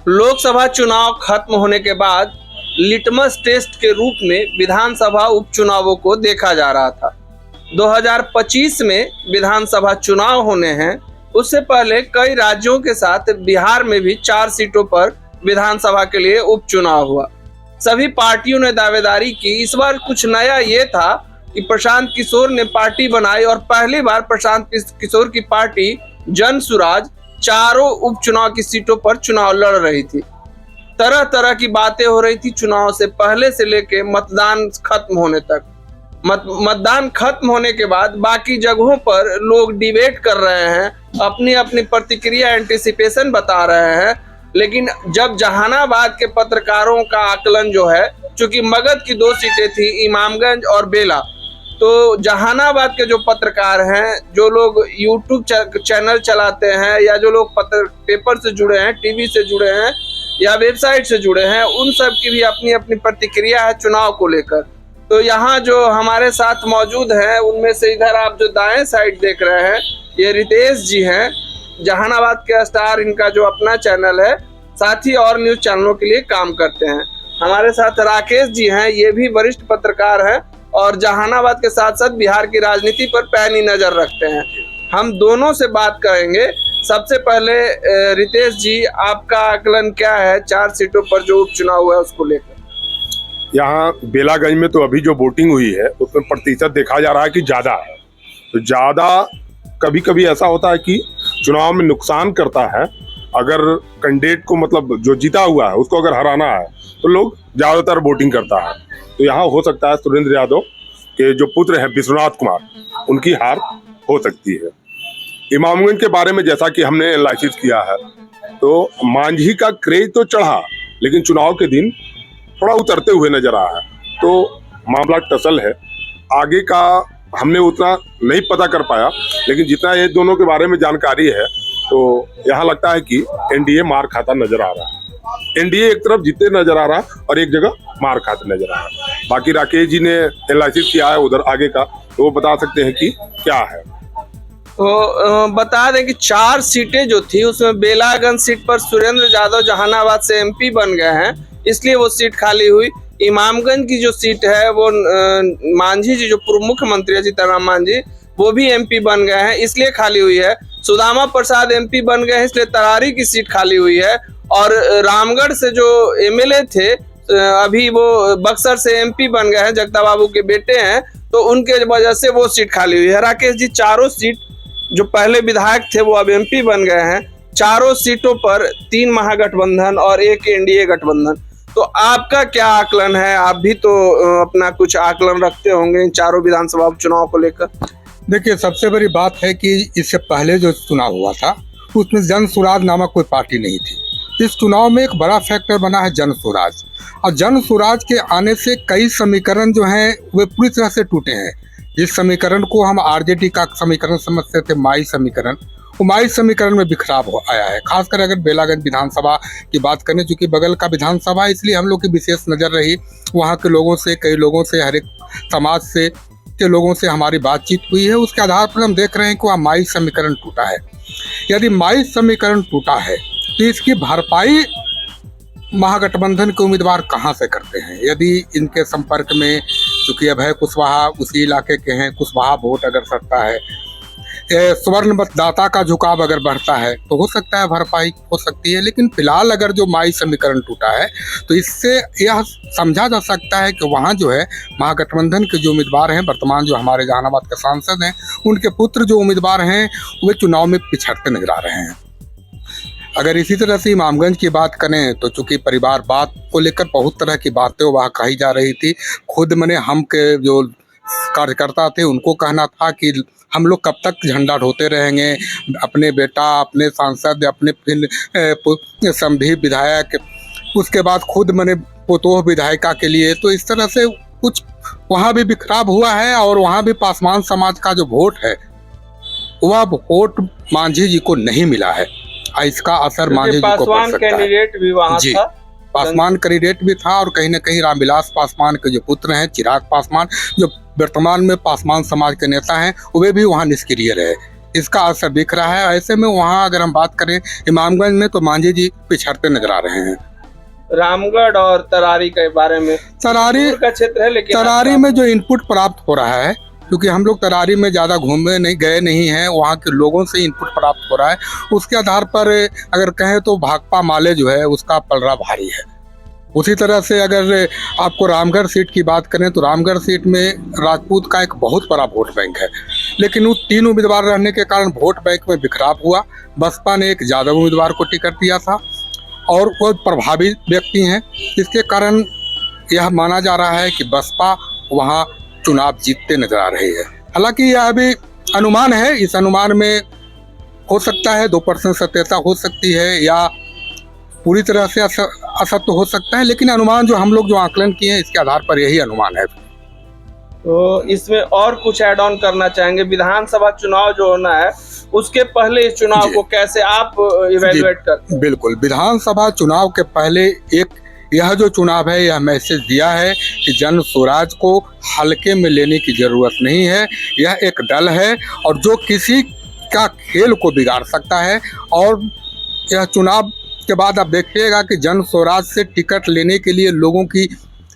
लोकसभा चुनाव खत्म होने के बाद लिटमस टेस्ट के रूप में विधानसभा उपचुनावों को देखा जा रहा था। 2025 में विधानसभा चुनाव होने हैं। उससे पहले कई राज्यों के साथ बिहार में भी 4 सीटों पर विधानसभा के लिए उपचुनाव हुआ। सभी पार्टियों ने दावेदारी की। इस बार कुछ नया ये था कि प्रशांत किशोर ने पार्टी बनाई और पहली बार प्रशांत किशोर की पार्टी जन सुराज चारों उपचुनाव की सीटों पर चुनाव लड़ रही थी। तरह तरह की बातें हो रही थी चुनाव से पहले से लेके मतदान खत्म होने तक। मतदान खत्म होने के बाद बाकी जगहों पर लोग डिबेट कर रहे हैं, अपनी अपनी प्रतिक्रिया एंटिसिपेशन बता रहे हैं। लेकिन जब जहानाबाद के पत्रकारों का आकलन जो है, चूंकि मगध की 2 सीटें थी, इमामगंज और बेला, तो जहानाबाद के जो पत्रकार हैं, जो लोग यूट्यूब चैनल चलाते हैं या जो लोग पेपर से जुड़े हैं, टीवी से जुड़े हैं या वेबसाइट से जुड़े हैं, उन सब की भी अपनी अपनी प्रतिक्रिया है चुनाव को लेकर। तो यहाँ जो हमारे साथ मौजूद हैं, उनमें से इधर आप जो दाएं साइड देख रहे हैं, ये रितेश जी हैं, जहानाबाद के स्टार, इनका जो अपना चैनल है, साथ ही और न्यूज चैनलों के लिए काम करते हैं। हमारे साथ राकेश जी हैं, ये भी वरिष्ठ पत्रकार हैं और जहानाबाद के साथ साथ बिहार की राजनीति पर पैनी नजर रखते हैं। हम दोनों से बात करेंगे। सबसे पहले रितेश जी, आपका आकलन क्या है 4 सीटों पर जो उपचुनाव हुआ है उसको लेकर? यहाँ बेलागंज में तो अभी जो वोटिंग हुई है उसमें प्रतिशत देखा जा रहा है कि ज्यादा है। तो ज्यादा कभी कभी ऐसा होता है कि चुनाव में नुकसान करता है। अगर कैंडिडेट को, मतलब जो जीता हुआ है, उसको अगर हराना है तो लोग ज्यादातर वोटिंग करता है। तो यहाँ हो सकता है सुरेंद्र यादव के जो पुत्र हैं विश्वनाथ कुमार, उनकी हार हो सकती है। इमामगंज के बारे में जैसा कि हमने एनालिसिस किया है, तो मांझी का क्रेज तो चढ़ा, लेकिन चुनाव के दिन थोड़ा उतरते हुए नजर आया है। तो मामला टसल है। आगे का हमने उतना नहीं पता कर पाया, लेकिन जितना ये दोनों के बारे में जानकारी है, तो यहाँ लगता है कि एनडीए मार खाता नजर आ रहा है। एनडीए एक तरफ जीते नजर आ रहा है और एक जगह मार खाते नजर आ रहा है। बाकी राकेश जी ने एनालिसिस किया है उधर आगे का, तो वो बता सकते हैं कि क्या है। तो बता दें कि 4 सीटें जो थी उसमें बेलागंज सीट पर सुरेंद्र यादव जहानाबाद से एमपी बन गए हैं, इसलिए वो सीट खाली हुई। इमामगंज की जो सीट है वो मांझी जी, जो पूर्व मुख्यमंत्री है सीताराम मांझी, वो भी एमपी बन गए हैं, इसलिए खाली हुई है। सुदामा प्रसाद एमपी बन गए हैं, इसलिए तरारी की सीट खाली हुई है। और रामगढ़ से जो एमएलए थे, अभी वो बक्सर से एमपी बन गए हैं, जगता बाबू के बेटे हैं, तो उनके वजह से वो सीट खाली हुई है। राकेश जी, चारों सीट जो पहले विधायक थे वो अब एमपी बन गए हैं। चारों सीटों पर 3 महागठबंधन और 1 एनडीए गठबंधन। तो आपका क्या आकलन है? आप भी तो अपना कुछ आकलन रखते होंगे इन चारों विधानसभा उपचुनाव को लेकर। देखिए, सबसे बड़ी बात है कि इससे पहले जो चुनाव हुआ था उसमें जन सुराज नामक कोई पार्टी नहीं थी। इस चुनाव में एक बड़ा फैक्टर बना है जन सुराज, और जन सुराज के आने से कई समीकरण जो हैं वे पूरी तरह से टूटे हैं। जिस समीकरण को हम आरजेडी का समीकरण समझते थे, माई समीकरण, वो माई समीकरण में बिखराव हो आया है। खासकर अगर बेलागंज विधानसभा की बात करें, चूंकि बगल का विधानसभा, इसलिए हम लोग की विशेष नज़र रही। वहाँ के लोगों से, कई लोगों से, हर एक समाज से के लोगों से हमारी बातचीत हुई है। उसके आधार पर हम देख रहे हैं कि वहाँ माई समीकरण टूटा है। यदि माई समीकरण टूटा है तो इसकी भरपाई महागठबंधन के उम्मीदवार कहाँ से करते हैं? यदि इनके संपर्क में, चूंकि अभय कुशवाहा उसी इलाके के हैं, कुशवाहा वोट अगर सटता है, स्वर्ण मतदाता का झुकाव अगर बढ़ता है, तो हो सकता है भरपाई हो सकती है। लेकिन फिलहाल अगर जो माई समीकरण टूटा है, तो इससे यह समझा जा सकता है कि वहाँ जो है महागठबंधन के जो उम्मीदवार हैं, वर्तमान जो हमारे जहानाबाद के सांसद हैं, उनके पुत्र जो उम्मीदवार हैं, वे चुनाव में पिछड़ते नजर आ रहे हैं। अगर इसी तरह से इमामगंज की बात करें, तो चूंकि परिवारवाद को लेकर बहुत तरह की बातें वहाँ कही जा रही थी। खुद मैंने हम के जो कार्यकर्ता थे उनको कहना था कि हम लोग कब तक झंडा ढोते रहेंगे, अपने बेटा, अपने सांसद, अपने फिर समधी विधायक, उसके बाद खुद मैंने पोतोह विधायिका के लिए। तो इस तरह से कुछ वहाँ भी बिखराव हुआ है और वहाँ भी पासवान समाज का जो वोट है, वह वोट मांझी जी को नहीं मिला है। इसका असर मांझी जी को पड़ सकता है। कैंडिडेट भी वहाँ था, पासवान कैंडिडेट भी था, और कहीं न कहीं रामविलास पासवान के जो पुत्र हैं, चिराग पासवान, जो वर्तमान में पासवान समाज के नेता हैं, वे भी वहाँ निष्क्रिय रहे। इसका असर दिख रहा है। ऐसे में वहाँ अगर हम बात करें इमामगंज में, तो मांझी जी पिछड़ते नजर आ रहे हैं। रामगढ़ और तरारी के बारे में, तरारी दूर का क्षेत्र है लेकिन तरारी में जो इनपुट प्राप्त हो रहा है, क्योंकि हम लोग तरारी में ज़्यादा घूमे नहीं गए नहीं हैं, वहाँ के लोगों से इनपुट प्राप्त हो रहा है। उसके आधार पर अगर कहें तो भाकपा माले जो है उसका पलड़ा भारी है। उसी तरह से अगर आपको रामगढ़ सीट की बात करें तो रामगढ़ सीट में राजपूत का एक बहुत बड़ा वोट बैंक है, लेकिन वो 3 उम्मीदवार रहने के कारण वोट बैंक में बिखराव हुआ। बसपा ने एक यादव उम्मीदवार को टिकट दिया था और वो प्रभावी व्यक्ति हैं, इसके कारण यह माना जा रहा है कि बसपा वहाँ चुनाव जीतते नजर आ रही है। हालांकि यह अभी अनुमान है, इस अनुमान में हो सकता है 2% सत्यता हो सकती है या पूरी तरह से असत्य हो सकता है, लेकिन अनुमान जो हम लोग जो आकलन किए हैं इसके आधार पर यही अनुमान है। तो इसमें और कुछ ऐड ऑन करना चाहेंगे? विधानसभा चुनाव जो होना है उसके पहले इस चुनाव को कैसे आप इवेल्युएट करते हैं? बिल्कुल, विधानसभा चुनाव के पहले एक यह जो चुनाव है यह मैसेज दिया है कि जन स्वराज को हल्के में लेने की जरूरत नहीं है। यह एक दल है और जो किसी का खेल को बिगाड़ सकता है। और यह चुनाव के बाद आप देखिएगा कि जन स्वराज से टिकट लेने के लिए लोगों की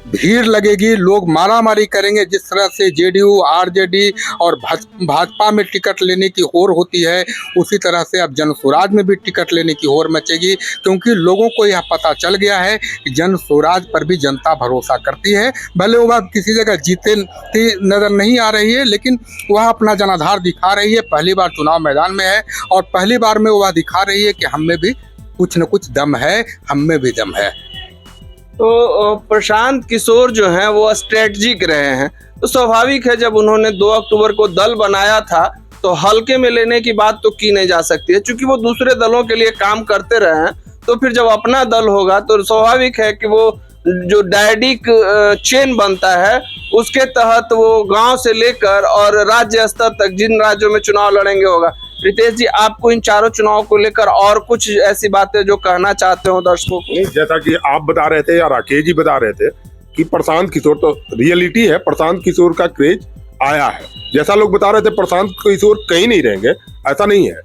भीड़ लगेगी, लोग मारामारी करेंगे। जिस तरह से जेडीयू, आरजेडी और भाजपा में टिकट लेने की होड़ होती है, उसी तरह से अब जन स्वराज में भी टिकट लेने की होड़ मचेगी, क्योंकि लोगों को यह पता चल गया है कि जन स्वराज पर भी जनता भरोसा करती है। भले वह किसी जगह जीते नजर नहीं आ रही है, लेकिन वह अपना जनाधार दिखा रही है। पहली बार चुनाव मैदान में है और पहली बार में वह दिखा रही है कि हम में भी कुछ न कुछ दम है, हम में भी दम है। तो प्रशांत किशोर जो हैं वो स्ट्रेटजिक रहे हैं, तो स्वाभाविक है जब उन्होंने 2 अक्टूबर को दल बनाया था तो हल्के में लेने की बात तो की नहीं जा सकती है, क्योंकि वो दूसरे दलों के लिए काम करते रहे हैं। तो फिर जब अपना दल होगा तो स्वाभाविक है कि वो जो डायडिक चेन बनता है उसके तहत वो गांव से लेकर और राज्य स्तर तक जिन राज्यों में चुनाव लड़ेंगे होगा। रितेश जी, आपको इन चारों चुनाव को लेकर और कुछ ऐसी बातें जो कहना चाहते हो दर्शकों को? जैसा कि आप बता रहे थे या राकेश जी बता रहे थे कि प्रशांत किशोर, तो रियलिटी है प्रशांत किशोर का क्रेज आया है। जैसा लोग बता रहे थे प्रशांत किशोर कहीं नहीं रहेंगे, ऐसा नहीं है।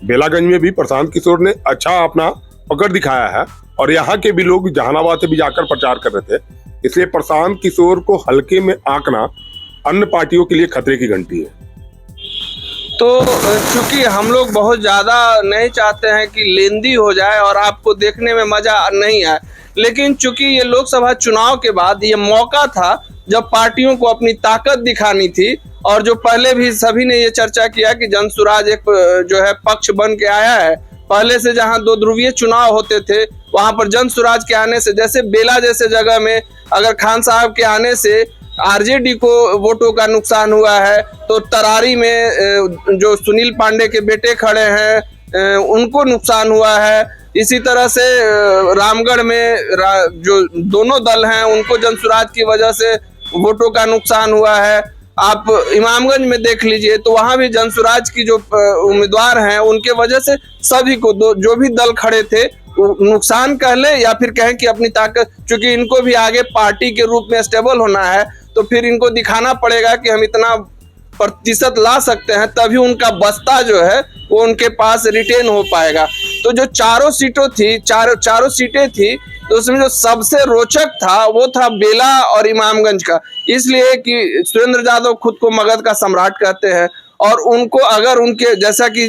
बेलागंज में भी प्रशांत किशोर ने अच्छा अपना पकड़ दिखाया है और यहाँ के भी लोग जहानाबाद से भी जाकर प्रचार कर रहे थे। इसलिए प्रशांत किशोर को हल्के में आंकना अन्य पार्टियों के लिए खतरे की घंटी है। तो चूंकि हम लोग बहुत ज़्यादा नहीं चाहते हैं कि लेंदी हो जाए और आपको देखने में मज़ा नहीं आए, लेकिन चूंकि ये लोकसभा चुनाव के बाद ये मौका था जब पार्टियों को अपनी ताकत दिखानी थी। और जो पहले भी सभी ने ये चर्चा किया कि जन स्वराज एक जो है पक्ष बन के आया है। पहले से जहां 2 ध्रुवीय चुनाव होते थे वहां पर जन स्वराज के आने से, जैसे बेला जैसे जगह में अगर खान साहब के आने से आरजेडी को वोटों का नुकसान हुआ है, तो तरारी में जो सुनील पांडे के बेटे खड़े हैं उनको नुकसान हुआ है। इसी तरह से रामगढ़ में जो दोनों दल हैं उनको जन स्वराज की वजह से वोटों का नुकसान हुआ है। आप इमामगंज में देख लीजिए तो वहां भी जन स्वराज की जो उम्मीदवार हैं उनके वजह से सभी को जो भी दल खड़े थे नुकसान कह ले या फिर कहें कि अपनी ताकत, चूंकि इनको भी आगे पार्टी के रूप में स्टेबल होना है तो फिर इनको दिखाना पड़ेगा कि हम इतना प्रतिशत ला सकते हैं, तभी उनका बस्ता जो है वो उनके पास रिटेन हो पाएगा। तो जो चारों सीटें थी तो उसमें जो सबसे रोचक था वो था बेला और इमामगंज का, इसलिए कि सुरेंद्र यादव खुद को मगध का सम्राट कहते हैं और उनको अगर उनके, जैसा कि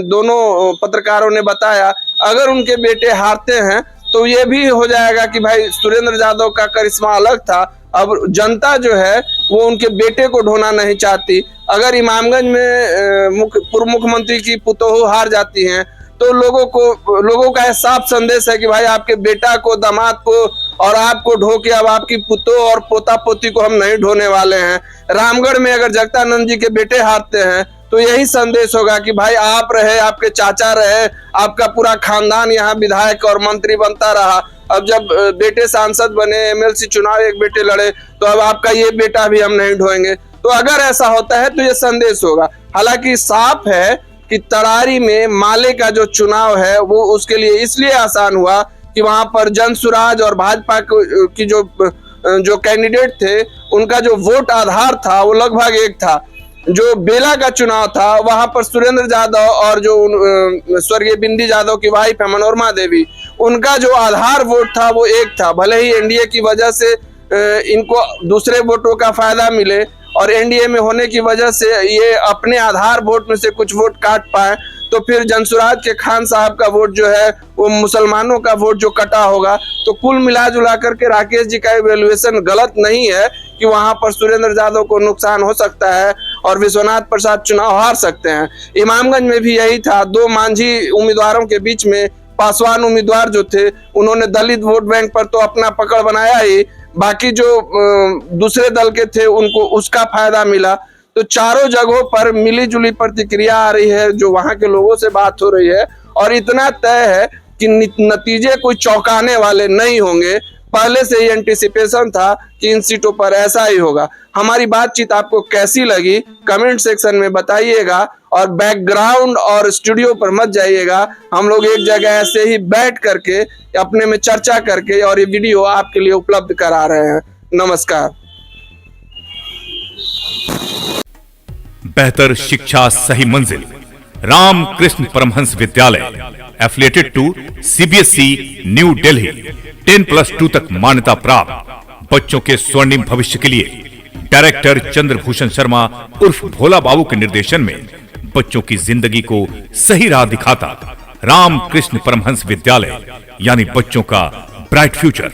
दोनों पत्रकारों ने बताया, अगर उनके बेटे हारते हैं तो ये भी हो जाएगा कि भाई सुरेंद्र यादव का करिश्मा अलग था, अब जनता जो है वो उनके बेटे को ढोना नहीं चाहती। अगर इमामगंज में पूर्व मुख्यमंत्री की पुतोहू हार जाती हैं तो लोगों का साफ संदेश है कि भाई आपके बेटा को, दामाद को और आपको ढो के अब आपकी पुतो और पोता पोती को हम नहीं ढोने वाले हैं। रामगढ़ में अगर जगदानंद जी के बेटे हारते हैं तो यही संदेश होगा कि भाई आप रहे, आपके चाचा रहे, आपका पूरा खानदान यहाँ विधायक और मंत्री बनता रहा, अब जब बेटे सांसद बने, एमएलसी चुनाव एक बेटे लड़े तो अब आपका ये बेटा भी हम नहीं ढोएंगे। तो अगर ऐसा होता है तो ये संदेश होगा। हालांकि साफ है कि तरारी में माले का जो चुनाव है वो उसके लिए इसलिए आसान हुआ कि वहां पर जन स्वराज और भाजपा की जो कैंडिडेट थे उनका जो वोट आधार था वो लगभग एक था। जो बेला का चुनाव था वहां पर सुरेंद्र यादव और जो स्वर्गीय बिंदी यादव की वाइफ है मनोरमा देवी, उनका जो आधार वोट था वो एक था। भले ही एनडीए की वजह से इनको दूसरे वोटों का फायदा मिले और एनडीए में होने की वजह से ये अपने आधार वोट में से कुछ वोट काट पाए, तो फिर जनसुराज के खान साहब का वोट जो है वो मुसलमानों का वोट जो कटा होगा। तो कुल मिला जुला करके राकेश जी का इवैल्यूएशन गलत नहीं है कि वहां पर सुरेंद्र यादव को नुकसान हो सकता है और विश्वनाथ प्रसाद चुनाव हार सकते हैं। इमामगंज में भी यही था, दो मांझी उम्मीदवारों के बीच में पासवान उम्मीदवार जो थे उन्होंने दलित वोट बैंक पर तो अपना पकड़ बनाया ही, बाकी जो दूसरे दल के थे उनको उसका फायदा मिला। तो चारों जगहों पर मिली जुली प्रतिक्रिया आ रही है, जो वहां के लोगों से बात हो रही है, और इतना तय है कि नतीजे कोई चौंकाने वाले नहीं होंगे। पहले से ही एंटिसिपेशन था कि इन सीटों पर ऐसा ही होगा। हमारी बातचीत आपको कैसी लगी कमेंट सेक्शन में बताइएगा, और बैकग्राउंड और स्टूडियो पर मत जाइएगा। हम लोग एक जगह ऐसे ही बैठ करके अपने में चर्चा करके और ये वीडियो आपके लिए उपलब्ध करा रहे हैं। नमस्कार। बेहतर शिक्षा सही मंजिल Ramakrishna Paramhansa Vidyalaya affiliated to CBSE new Delhi 10+2 तक मान्यता प्राप्त। बच्चों के स्वर्णिम भविष्य के लिए डायरेक्टर चंद्रभूषण शर्मा उर्फ भोला बाबू के निर्देशन में बच्चों की जिंदगी को सही राह दिखाता रामकृष्ण परमहंस विद्यालय, यानी बच्चों का ब्राइट फ्यूचर।